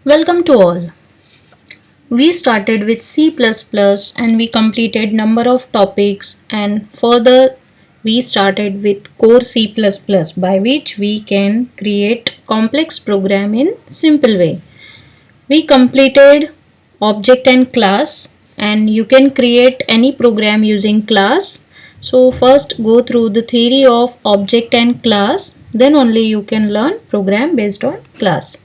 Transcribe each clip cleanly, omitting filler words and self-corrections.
Welcome to all. We started with C++ and we completed number of topics, and further we started with core C++ by which we can create complex program in simple way. We completed object and class, and you can create any program using class. So first go through the theory of object and class, then only you can learn program based on class.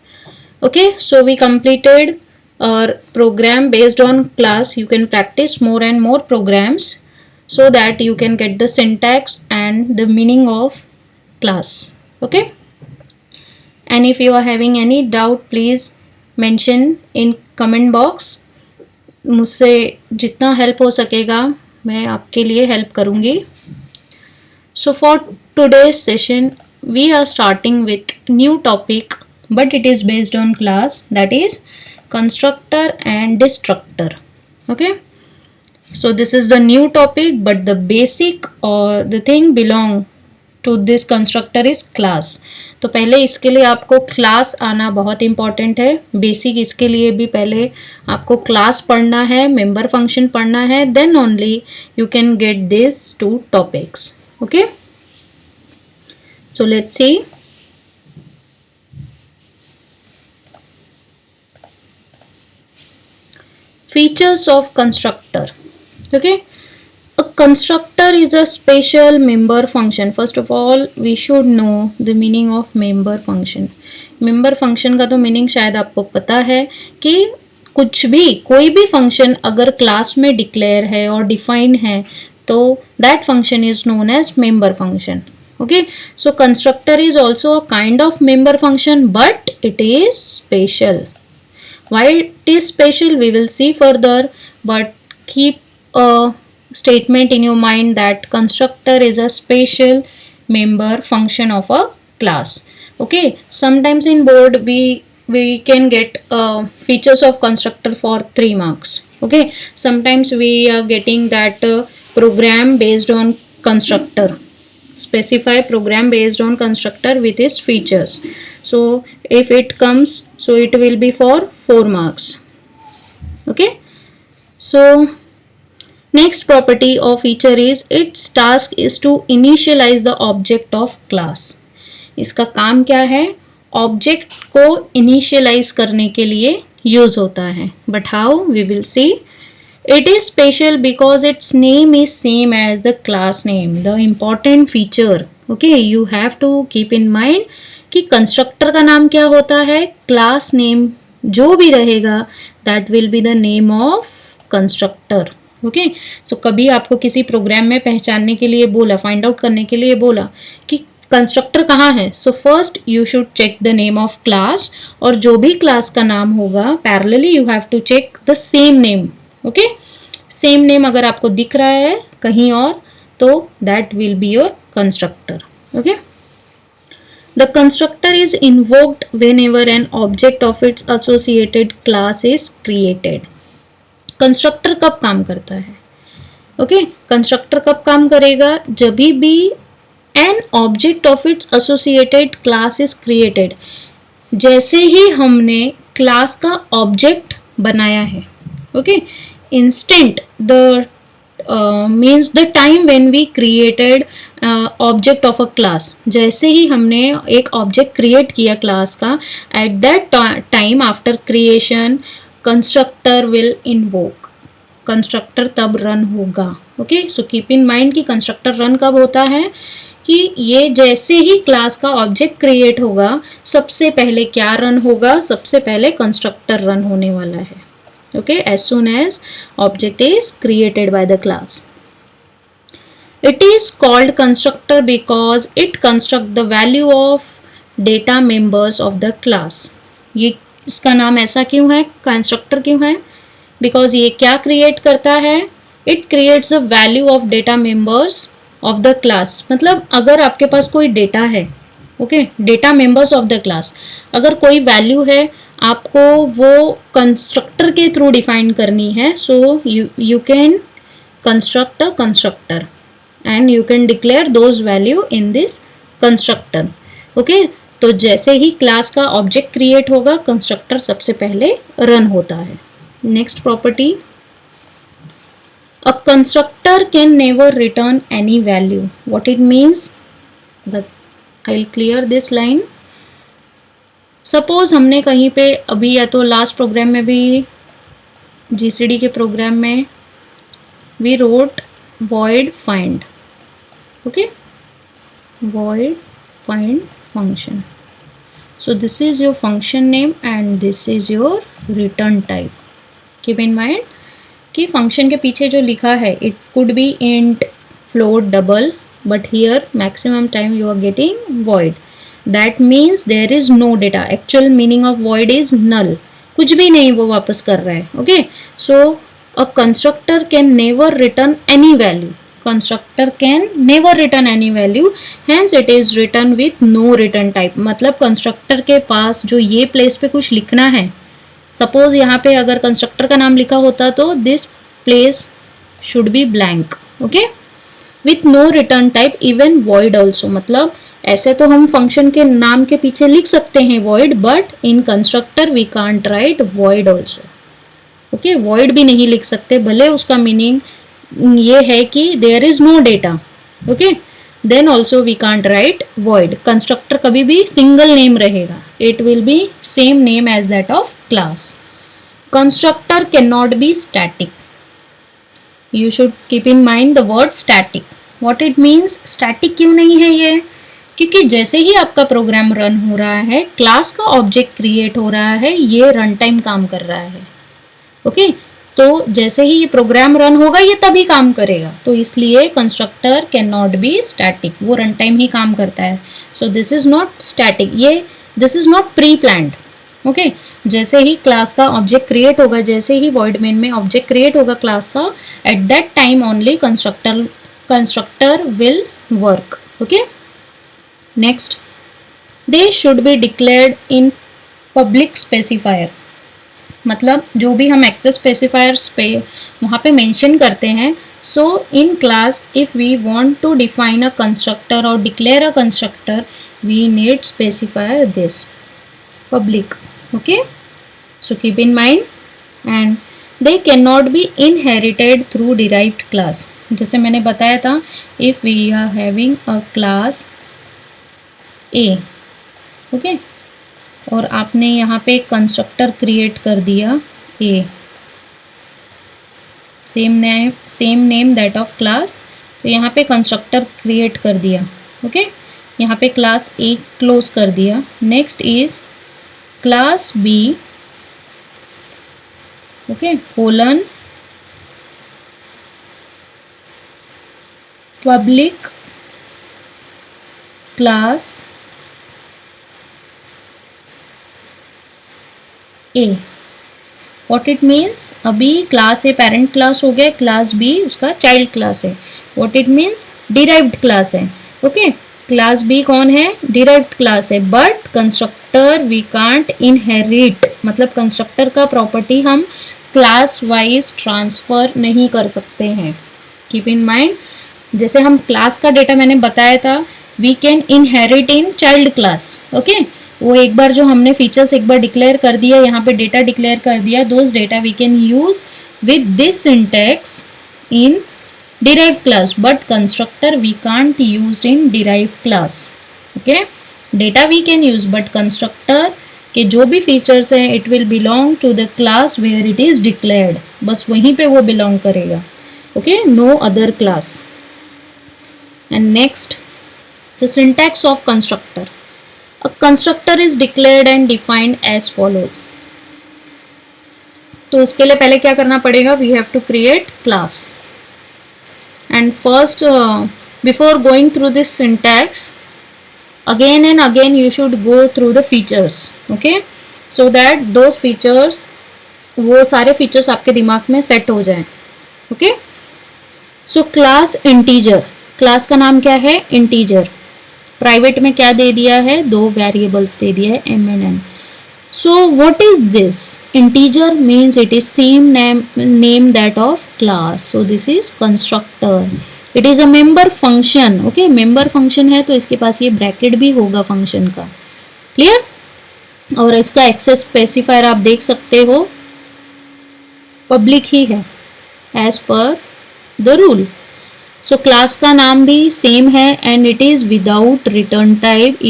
Okay, so we completed our program based on class. You can practice more and more programs so that you can get the syntax and the meaning of class. Okay, and if you are having any doubt, please mention in comment box. मुझसे जितना help हो सकेगा मैं आपके लिए help करूँगी. So for today's session we are starting with new topic, but it is based on class, that is constructor and destructor. Okay, so this is the new topic, but the basic or the thing belong to this constructor is class. तो पहले इसके लिए आपको class आना बहुत important है. Basic इसके लिए भी पहले आपको क्लास पढ़ना है, मेंबर फंक्शन पढ़ना है, then only you can get this two topics. Okay, so let's see. Features of constructor. Okay, a constructor is a special member function. First of all we should know the meaning of member function. member function का तो meaning शायद आपको पता है कि कुछ भी कोई भी फंक्शन अगर क्लास में डिक्लेयर है और डिफाइंड है तो that function is known as member function. Okay, so constructor is also a kind of member function, but it is special. Why it is special we will see further, but keep a statement in your mind that constructor is a special member function of a class. Okay, sometimes in board we can get features of constructor for 3 marks. Okay, sometimes we are getting that program based on constructor, specify program based on constructor with its features. So if it comes, so it will be for 4 marks. Okay, so next property or feature is its task is to initialize the object of class. इसका काम क्या है? Object को initialise करने के लिए use होता है. But how we will see. It is special because its name is same as the class name. The important feature, okay, you have to keep in mind कि constructor का नाम क्या होता है, class name जो भी रहेगा that will be the name of constructor. Okay, so कभी आपको किसी प्रोग्राम में पहचानने के लिए बोला, फाइंड आउट करने के लिए बोला कि कंस्ट्रक्टर कहाँ है, so first you should check the name of class, और जो भी क्लास का नाम होगा parallelly you have to check the same name. Okay, same name अगर आपको दिख रहा है कहीं और तो that will be your constructor. Okay, the constructor is invoked whenever an object of its associated class is created. Constructor कब काम करता है? ओके, कंस्ट्रक्टर कब काम करेगा? जब भी N object of its associated class is created. जैसे ही हमने क्लास का ऑब्जेक्ट बनाया है. Okay, instant the means the time when we created object of a class. जैसे ही हमने एक ऑब्जेक्ट क्रिएट किया क्लास का, at that time after creation constructor will invoke. Constructor तब रन होगा. Okay, so keep in mind कि constructor run कब होता है कि ये जैसे ही क्लास का ऑब्जेक्ट क्रिएट होगा सबसे पहले क्या रन होगा? सबसे पहले कंस्ट्रक्टर रन होने वाला है. Okay, as soon as object is created by the class. It is called constructor because it construct the value of data members of the class. ये इसका नाम ऐसा क्यों है, कंस्ट्रक्टर क्यों है? Because ये क्या क्रिएट करता है? It creates the value of data members of the class. मतलब अगर आपके पास कोई डेटा है, okay, data members of the class, अगर कोई वैल्यू है आपको वो कंस्ट्रक्टर के थ्रू डिफाइन करनी है. So you can construct a constructor and you can declare those value in this constructor. Okay, तो जैसे ही क्लास का ऑब्जेक्ट क्रिएट होगा कंस्ट्रक्टर सबसे पहले रन होता है. Next property, a constructor can never return any value. What it means? I'll clear this line. Suppose हमने कहीं पे अभी या तो लास्ट प्रोग्राम में भी GCD के प्रोग्राम में we wrote void find. Okay, void find function. So this is your function name and this is your return type. Keep in mind कि फंक्शन के पीछे जो लिखा है it could be int, float, double, but here maximum time you are getting void. That means there is no data. Actual meaning of void is null, कुछ भी नहीं वो वापस कर रहा है. Okay, so a constructor can never return any value. Constructor can never return any value, hence it is return with no return type. मतलब constructor के पास जो ये प्लेस पे कुछ लिखना है, सपोज यहाँ पे अगर कंस्ट्रक्टर का नाम लिखा होता तो this place should be blank. Okay, with no return type, even void also. मतलब ऐसे तो हम फंक्शन के नाम के पीछे लिख सकते हैं void, but in constructor we can't write void also. Okay, void भी नहीं लिख सकते, भले उसका मीनिंग ये है कि there is no data. Okay, then also we can't write void. Constructor कभी भी single name रहेगा. It will be same name as that of class. Constructor cannot be static. You should keep in mind the word static. What it means? Static क्यों नहीं है ये? क्योंकि जैसे ही आपका प्रोग्राम रन हो रहा है, क्लास का ऑब्जेक्ट क्रिएट हो रहा है, ये रन टाइम काम कर रहा है. ओके, तो जैसे ही ये प्रोग्राम रन होगा ये तभी काम करेगा. तो इसलिए constructor can not be static, वो रन टाइम ही काम करता है. So this is not static, ये this is not pre planned. Okay, जैसे ही क्लास का ऑब्जेक्ट क्रिएट होगा, जैसे ही void main में ऑब्जेक्ट क्रिएट होगा क्लास का, at that time only constructor will work. Okay, next, they should be declared in public specifier. मतलब जो भी हम एक्सेस स्पेसिफायर्स पे वहाँ पे मेंशन करते हैं, so in class if we want to define a constructor और declare a constructor, we need specifier this public. Okay, so keep in mind. And they can not be inherited through derived class. जैसे मैंने बताया था, if we are having a class A, okay, और आपने यहाँ पे constructor create कर दिया A, same name that of class. तो यहाँ पे कंस्ट्रक्टर क्रिएट कर दिया. ओके, यहाँ पे क्लास ए क्लोज कर दिया. Next is class B, okay, colon public class A. What it means, अभी क्लास ए पेरेंट क्लास हो गया, क्लास बी उसका चाइल्ड क्लास है. What it means, derived class है. ओके, क्लास बी कौन है? डिराइव्ड क्लास है. But constructor we can't inherit, मतलब कंस्ट्रक्टर का प्रॉपर्टी हम क्लास वाइज ट्रांसफर नहीं कर सकते हैं. कीप इन माइंड, जैसे हम क्लास का डेटा मैंने बताया था, we can inherit in child class. Okay, वो एक बार जो हमने फीचर्स एक बार डिक्लेयर कर दिया, यहाँ पे डेटा डिक्लेयर कर दिया, those data we can use with this syntax in derived class, but constructor we can't use in derived class. Okay, data we can use, but constructor के जो भी फीचर्स हैं it will belong to the class where it is declared, बस वहीं पे वो belong करेगा. Okay, no other class. And next, the syntax of constructor. A constructor is declared and defined as follows. तो उसके लिए पहले क्या करना पड़ेगा? We have to create class. And first, before going through this syntax, again and again you should go through the features. Okay, so that those features, वो सारे features आपके दिमाग में set हो जाएं. Okay, so class integer. Class का नाम क्या है? integer. प्राइवेट में क्या दे दिया है? 2 वेरिएबल्स दे दिया है, m and n. So what is this? Integer means it is same name that of class. So this is constructor. It is a member function. Okay, member function है तो इसके पास ये ब्रैकेट भी होगा फंक्शन का. Clear? और इसका access specifier आप देख सकते हो, पब्लिक ही है as per the rule. So class का नाम भी सेम है and it is without return type,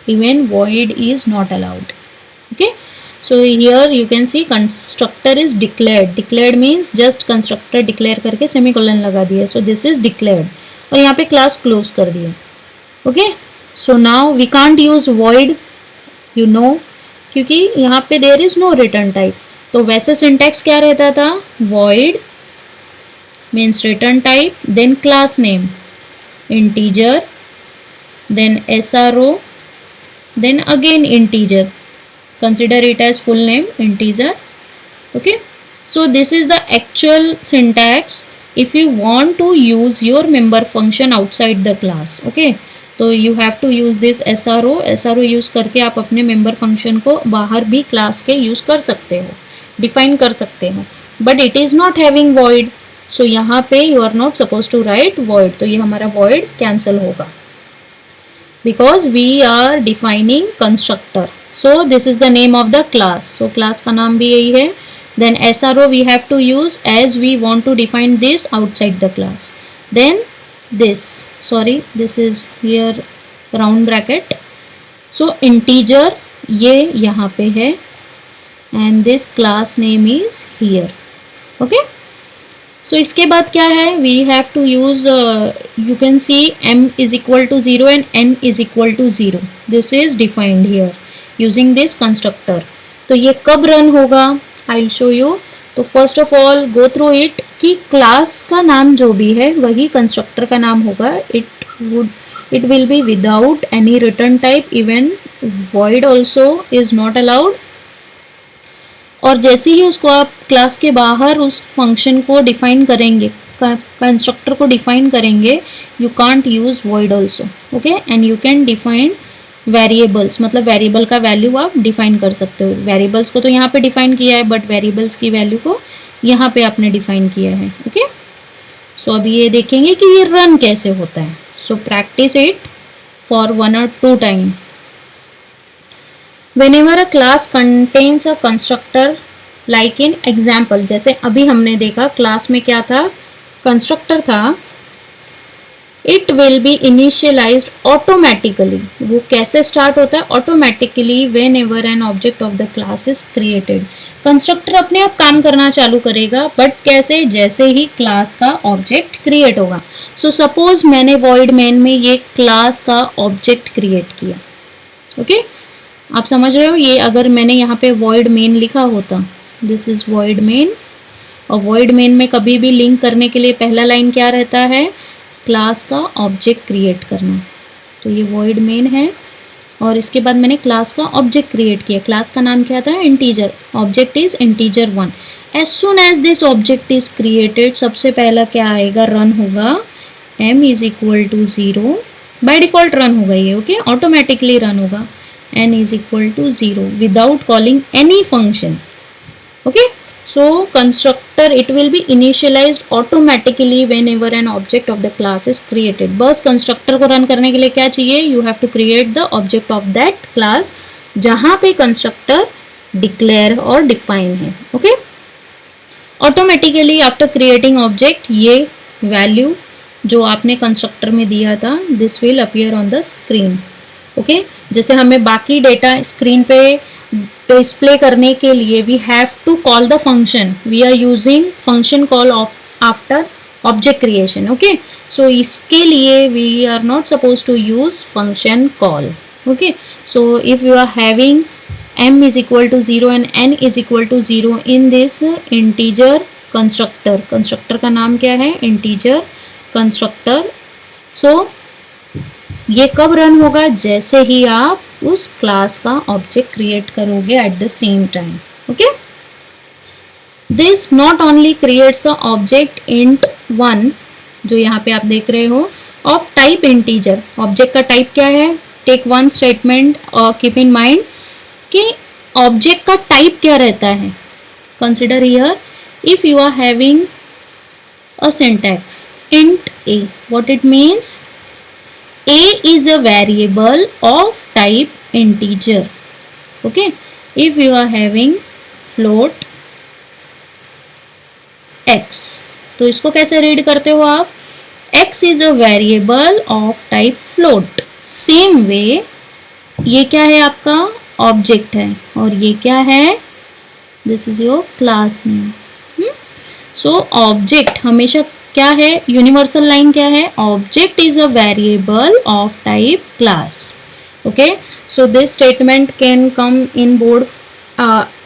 even void is not allowed. Okay, so here you can see constructor is declared means just constructor declare करके semicolon लगा दिया, so this is declared और यहाँ पे class close कर दिया. Okay, so now we can't use void, you know, क्योंकि यहाँ पे there is no return type. तो वैसे syntax क्या रहता था, void means return type, then class name integer, then SRO, then again integer, consider it as full name integer. Okay, so this is the actual syntax if you want to use your member function outside the class. Okay, तो you have to use this SRO use करके आप अपने member function को बाहर भी class के use कर सकते हो, डिफाइन कर सकते हो, but it is not having void. So यहाँ पे you are not suppose to write void, तो ये हमारा void कैंसिल होगा because we are defining constructor. So this is the name of the class, so class का नाम भी यही है. Then SRO we have to use as we want to define this outside the class. Then this is here round bracket. So integer ये यहाँ पे है and this class name is here. Okay, so इसके बाद क्या है, we have to use, you can see m is equal to 0 and n is equal to 0. This is defined here using this constructor. तो ये कब run होगा, I will show you. तो first of all go through it कि class का नाम जो भी है वही कंस्ट्रक्टर का नाम होगा. It will be without any return type, even void also is not allowed. और जैसे ही उसको आप क्लास के बाहर उस फंक्शन को डिफाइन करेंगे, कंस्ट्रक्टर को डिफाइन करेंगे, you can't use void also. Okay, and you can define variables, मतलब वेरिएबल का वैल्यू आप डिफाइन कर सकते हो. वेरिएबल्स को तो यहाँ पे डिफाइन किया है, बट वेरिएबल्स की वैल्यू को यहाँ पे आपने डिफाइन किया है. ओके, सो अभी ये देखेंगे कि ये रन कैसे होता है. So practice it for 1 or 2 time. Whenever a class contains a constructor, like in example, जैसे अभी हमने देखा क्लास में क्या था, कंस्ट्रक्टर था. It will B initialised automatically. वो कैसे स्टार्ट होता है, automatically when ever N object of the class is created. Constructor अपने आप काम करना चालू करेगा, बट कैसे, जैसे ही क्लास का ऑब्जेक्ट क्रिएट होगा. सो सपोज मैंने void main में ये क्लास का ऑब्जेक्ट क्रिएट किया. ओके, आप समझ रहे हो, ये अगर मैंने यहाँ पे void main लिखा होता, दिस इज void main, और void main में कभी भी लिंक करने के लिए पहला लाइन क्या रहता है, क्लास का ऑब्जेक्ट क्रिएट करना. तो ये void main है और इसके बाद मैंने क्लास का ऑब्जेक्ट क्रिएट किया. क्लास का नाम क्या था, integer. Object is integer 1. As soon as this object is created, सबसे पहला क्या आएगा, रन होगा m is equal to 0. By default run होगा ये. ओके, ऑटोमेटिकली रन होगा n is equal to 0 without calling any function. Okay, so constructor it will be initialized automatically whenever an object of the class is created. बस constructor को run करने के लिए क्या चाहिए, you have to create the object of that class जहाँ पे constructor declare और define है. Okay, automatically after creating object ये value जो आपने constructor में दिया था, this will appear on the screen. Okay, जैसे हमें बाकी डेटा स्क्रीन पे डिस्प्ले करने के लिए we have to call the function, we are using function call of after object creation. Okay, so इसके लिए we are not suppose to use function call. Okay, so if you are having m is equal to 0 and n is equal to 0 in this integer constructor, constructor का नाम क्या है, integer constructor. सो ये कब run होगा, जैसे ही आप उस क्लास का ऑब्जेक्ट क्रिएट करोगे at the same time. Okay, this not only creates the object int 1 जो यहाँ पे आप देख रहे हो ऑफ टाइप इंटीजर. ऑब्जेक्ट का टाइप क्या है, टेक वन स्टेटमेंट और कीप इन माइंड कि ऑब्जेक्ट का टाइप क्या रहता है. Consider here if you are having a syntax int a, what it means, a is a variable of type integer. Okay, if you are having float x, तो इसको कैसे read करते हो आप? x is a variable of type float. Same way ये क्या है आपका? ऑब्जेक्ट है, और ये क्या है? This is your class name. So object हमेशा क्या है? यूनिवर्सल लाइन क्या है? Object is a variable of type class. Okay, so this statement can come in board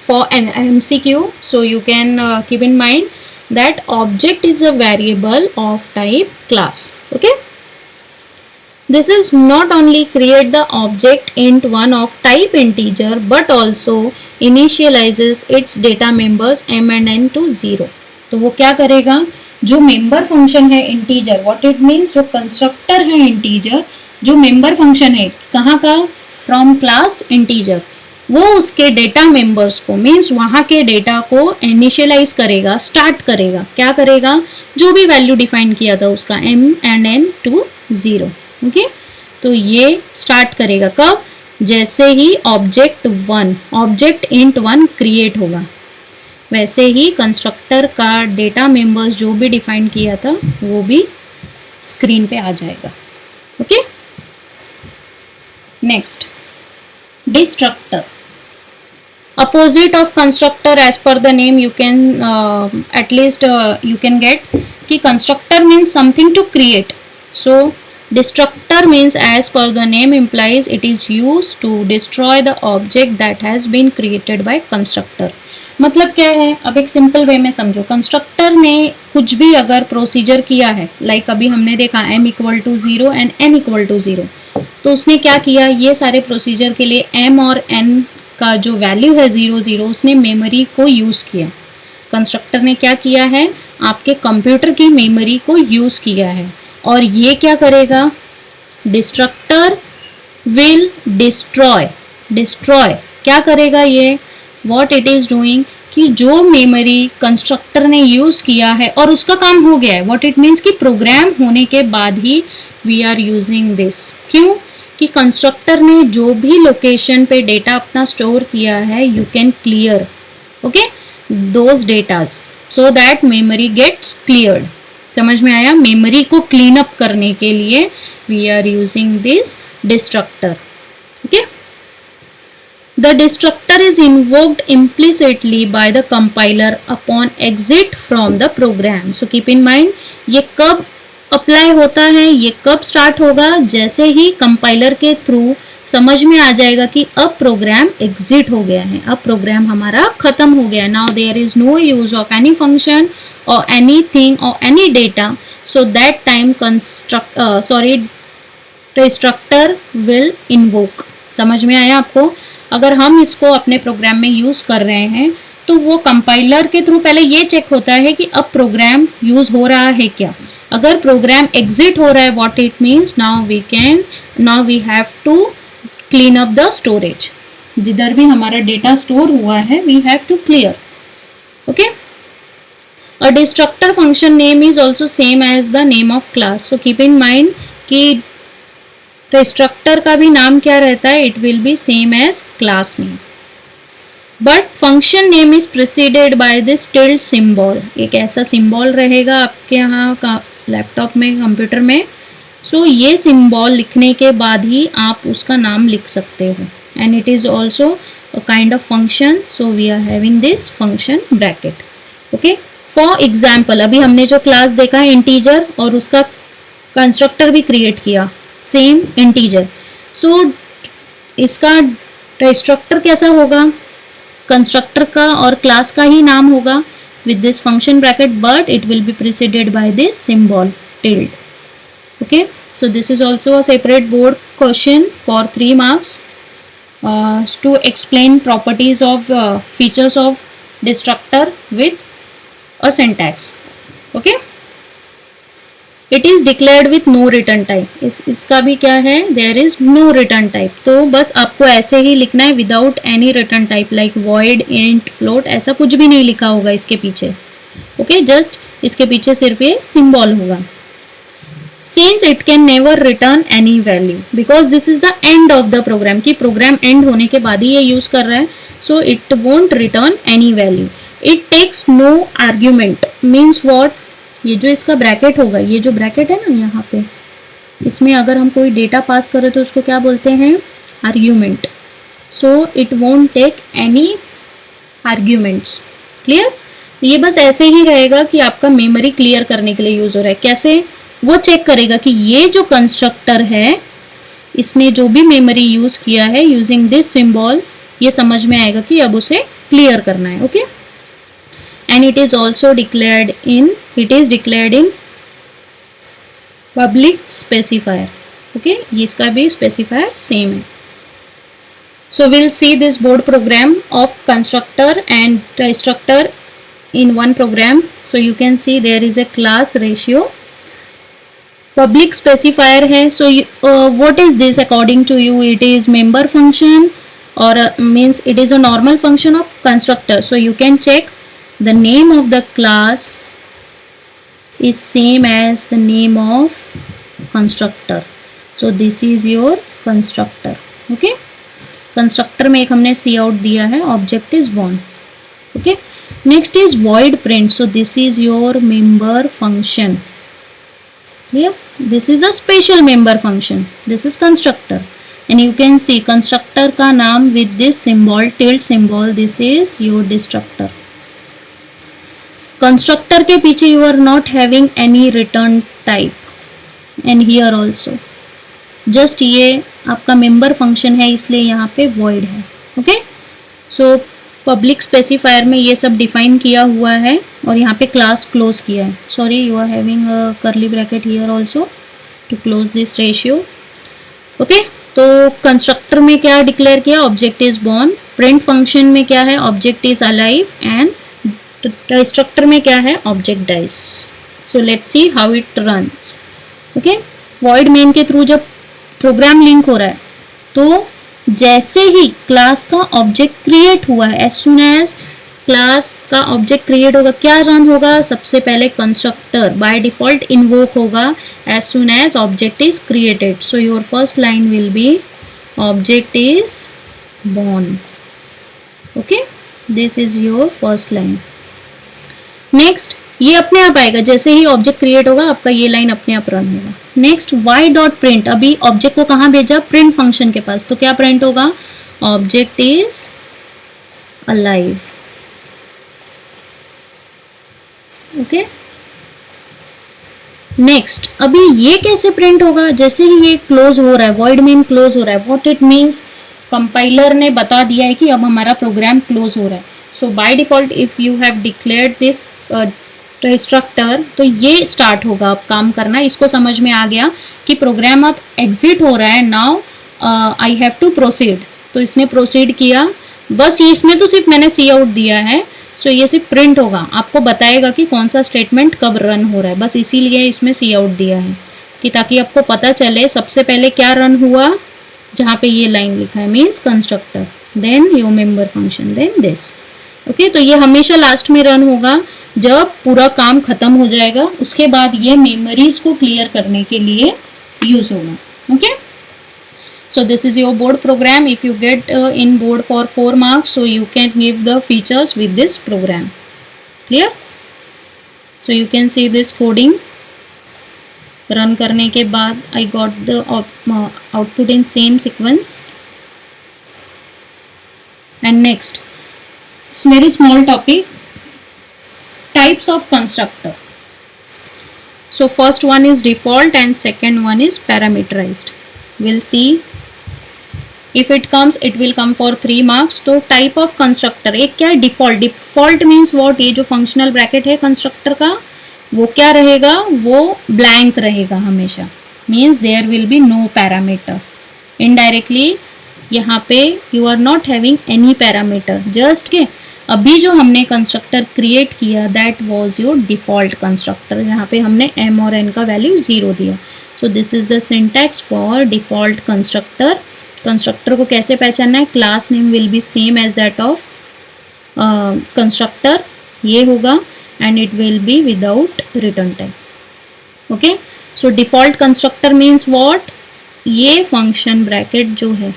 for an MCQ, so you can keep in mind that object is a variable of type class. Okay, this is not only create the object int one of type integer but also initializes its data members m and n to 0. तो वो क्या करेगा? जो member function है integer, what it means, जो constructor है integer, जो member function है कहाँ का? फ्रॉम क्लास इंटीजर, वो उसके डेटा मेंबर्स को, मीन्स वहाँ के डेटा को इनिशियलाइज करेगा, स्टार्ट करेगा. क्या करेगा? जो भी वैल्यू डिफाइन किया था उसका m and n to 0. Okay, तो ये स्टार्ट करेगा कब? जैसे ही ऑब्जेक्ट इंट 1 क्रिएट होगा, वैसे ही कंस्ट्रक्टर का डेटा मेंबर्स जो भी डिफाइन किया था वो भी स्क्रीन पे आ जाएगा. Okay, next, destructor. Opposite of constructor as per the name you can at least you can get कि constructor means something to create. So destructor means as per the name implies it is used to destroy the object that has been created by constructor. मतलब क्या है? अब एक simple way में समझो. Constructor ने कुछ भी अगर प्रोसीजर किया है, लाइक अभी हमने देखा m equal to 0 and n equal to 0, तो उसने क्या किया? ये सारे प्रोसीजर के लिए m और n का जो वैल्यू है 0 0, उसने मेमोरी को यूज़ किया. कंस्ट्रक्टर ने क्या किया है? आपके कंप्यूटर की मेमोरी को यूज़ किया है. और ये क्या करेगा? डिस्ट्रक्टर विल डिस्ट्रॉय क्या करेगा ये? व्हाट इट इज डूइंग, कि जो मेमोरी कंस्ट्रक्टर ने यूज किया है और उसका काम हो गया है, व्हाट इट मीन्स कि प्रोग्राम होने के बाद ही वी आर यूजिंग दिस. क्यों? कि कंस्ट्रक्टर ने जो भी लोकेशन पे डेटा अपना स्टोर किया है, you can clear okay those datas so that memory gets cleared. समझ में आया? मेमोरी को क्लीन अप करने के लिए we are using this destructor. Okay, the destructor is invoked implicitly by the compiler upon exit from the program. So keep in mind, ये कब apply होता है, ये कब स्टार्ट होगा? जैसे ही कंपाइलर के थ्रू समझ में आ जाएगा कि अब प्रोग्राम एग्जिट हो गया है, अब प्रोग्राम हमारा खत्म हो गया. Now there is no use of any function or anything or any data, so that time destructor will invoke. समझ में आया आपको? अगर हम इसको अपने प्रोग्राम में यूज कर रहे हैं तो वो कंपाइलर के थ्रू पहले ये चेक होता है कि अब प्रोग्राम यूज हो रहा है क्या. अगर प्रोग्राम एग्जिट हो रहा है, what it means, now we have to clean up the storage. जिधर भी हमारा डेटा स्टोर हुआ है, we have to clear. Okay, A destructor function name is also same as the name of class. So keep in mind कि destructor का भी नाम क्या रहता है? It will be same as class name. But function name is preceded by this tilde symbol. एक ऐसा symbol रहेगा आपके यहाँ का लैपटॉप में, कंप्यूटर में. So ये symbol लिखने के बाद ही आप उसका नाम लिख सकते हो. And it is also a kind of function. So we are having this function bracket. Okay. For example, अभी हमने जो क्लास देखा है इंटीजर, और उसका कंस्ट्रक्टर भी क्रिएट किया सेम इंटीजर. सो इसका डिस्ट्रक्टर कैसा होगा? कंस्ट्रक्टर का और क्लास का ही नाम होगा with this function bracket, but it will be preceded by this symbol tilde. Okay, so this is also a separate board question for 3 marks to explain properties of features of destructor with a syntax. Okay, it is declared with no return type. इसका भी क्या है? There is no return type. तो बस आपको ऐसे ही लिखना है without any return type like void, int, float, ऐसा कुछ भी नहीं लिखा होगा इसके पीछे. Okay, just इसके पीछे सिर्फ ये symbol होगा. since it can never return any value because this is the end of the program कि program end होने के बाद ही ये use कर रहा है, so it won't return any value. It takes no argument means what, ये जो इसका bracket होगा, ये जो bracket है ना यहाँ पे, इसमें अगर हम कोई डेटा पास करें तो उसको क्या बोलते हैं, argument. So it won't take any arguments. Clear? ये बस ऐसे ही रहेगा कि आपका मेमोरी क्लियर करने के लिए यूज हो रहा है. कैसे? वो चेक करेगा कि ये जो कंस्ट्रक्टर है इसने जो भी मेमोरी यूज किया है यूजिंग दिस सिंबल, ये समझ में आएगा कि अब उसे क्लियर करना है. Okay, and it is also declared in public specifier. Okay, इसका भी स्पेसिफायर सेम है. So we'll see this board program of constructor and destructor in one program. So you can see there is a class ratio. Public specifier है. So what is this according to you? It is member function or means it is a normal function of constructor. So you can check the name of the class is same as the name of constructor. So this is your constructor. Okay. Constructor में एक हमने cout दिया है, object is born. Okay, next is void print. So this is your member function. Clear? This is a special member function. This is constructor and you can see constructor का नाम with this symbol, tilt symbol. This is your destructor. Constructor के पीछे you are not having any return type and here also just ये आपका member function है इसलिए यहाँ पे void है. ओके, सो पब्लिक स्पेसिफायर में ये सब डिफाइन किया हुआ है और यहाँ पे क्लास क्लोज किया है. Sorry, you are having a curly bracket here also to close this ratio. Okay, तो कंस्ट्रक्टर में क्या डिक्लेयर किया, object is born. Print function में क्या है, object is alive. And destructor में क्या है, object dies. So let's see how it runs. Okay, void main के थ्रू जब प्रोग्राम लिंक हो रहा है तो जैसे ही क्लास का ऑब्जेक्ट क्रिएट हुआ है, एज सुन एज क्लास का ऑब्जेक्ट क्रिएट होगा, क्या रन होगा, सबसे पहले कंस्ट्रक्टर बाय डिफॉल्ट इन्वोक होगा as soon as object is created. So your first line will be object is born. Okay, this is your first line. Next, ये अपने आप आएगा, जैसे ही ऑब्जेक्ट क्रिएट होगा आपका ये लाइन अपने आप रन होगा. Next, y dot print. अभी ऑब्जेक्ट को कहाँ भेजा, प्रिंट फंक्शन के पास, तो क्या प्रिंट होगा, object is alive. Okay, next, अभी ये कैसे प्रिंट होगा, जैसे ही ये क्लोज हो रहा है, void मेन क्लोज हो रहा है. व्हाट इट मीन्स, कंपाइलर ने बता दिया है कि अब हमारा प्रोग्राम क्लोज हो रहा है. So by default if you have declared this destructor तो ये स्टार्ट होगा अब काम करना. इसको समझ में आ गया कि प्रोग्राम अब एग्जिट हो रहा है. Now I have to proceed. तो इसने प्रोसीड किया, बस ये इसमें तो सिर्फ मैंने सी आउट दिया है. सो ये सिर्फ प्रिंट होगा, आपको बताएगा कि कौन सा स्टेटमेंट कब रन हो रहा है. बस इसीलिए इसमें सी आउट दिया है कि ताकि आपको पता चले सबसे पहले क्या रन हुआ, जहाँ पे ये लाइन लिखा है means constructor, then your member function, then this. Okay, तो ये हमेशा लास्ट में रन होगा जब पूरा काम खत्म हो जाएगा. उसके बाद ये मेमोरीज को क्लियर करने के लिए यूज होगा. Okay, so this is your board program. If you get in board for 4 marks, so you can give the features with this program. Clear? So you can see this coding. Run करने के बाद I got the output in same sequence. And next, it's very small topic. Types of constructor. So first one is default and second one is parameterized. We'll see. If it comes, it will come for 3 marks. तो type of constructor एक क्या है, default. Default means what, ये जो functional bracket है constructor का वो क्या रहेगा, वो blank रहेगा हमेशा. Means there will be no parameter. Indirectly यहाँ पे you are not having any parameter. Just के अभी जो हमने कंस्ट्रक्टर क्रिएट किया that was your default constructor, जहाँ पे हमने m और n का वैल्यू 0 दिया. So this is the syntax for default constructor. Constructor को कैसे पहचानना है, class name will be same as that of constructor, ये होगा, and it will be without return type. Okay, so default constructor means what, ये function bracket जो है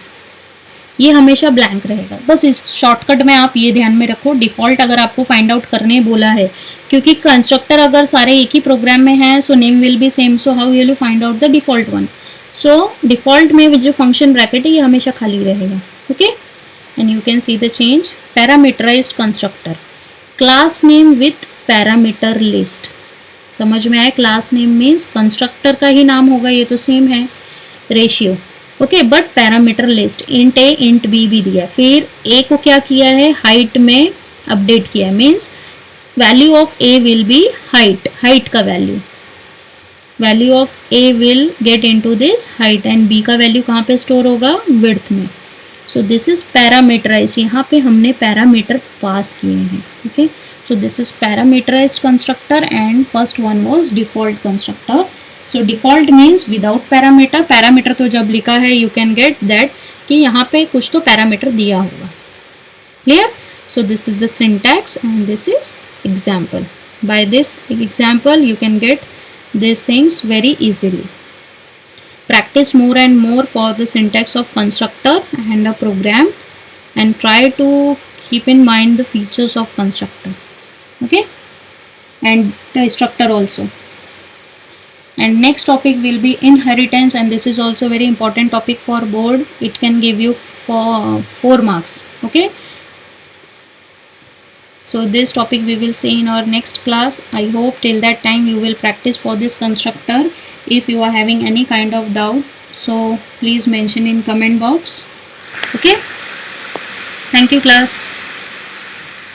ये हमेशा ब्लैंक रहेगा। बस इस शॉर्टकट में आप ये ध्यान में रखो, डिफॉल्ट अगर आपको फाइंड आउट करने बोला है, क्योंकि कंस्ट्रक्टर अगर सारे एक ही प्रोग्राम में हैं so name will be same, so how you find out the default one. So default में जो फंक्शन ब्रैकेट है ये हमेशा खाली रहेगा। ओके, and you can see the change. Parameterized constructor, class name with parameter list. समझ में आया, क्लास नेम मीन्स कंस्ट्रक्टर का ही नाम होगा, ये तो सेम है ratio. Okay, but parameter list int a int b भी दिया, फिर ए को क्या किया है, हाइट में अपडेट किया है, means value of a will be height, height का value of a will get into this height, and b का वैल्यू कहाँ पे स्टोर होगा, विड्थ में। सो दिस इज पैरामीटराइज, यहाँ पे हमने पैरामीटर पास किए हैं। Okay, so this is parameterized constructor and first one was default constructor. So default means without parameter, parameter तो जब लिखा है यू कैन गेट दैट कि यहाँ पे कुछ तो पैरामीटर दिया होगा। Clear? So this is the syntax and this is example. By this example you can get these things very easily. Practice more and more for the syntax of constructor and a program, and try to keep in mind the features of constructor, okay, and the structure also. And next topic will be inheritance, and this is also very important topic for board. It can give you 4 marks. Okay, so this topic we will see in our next class. I hope till that time you will practice for this constructor. If you are having any kind of doubt, so please mention in comment box. Okay, thank you class.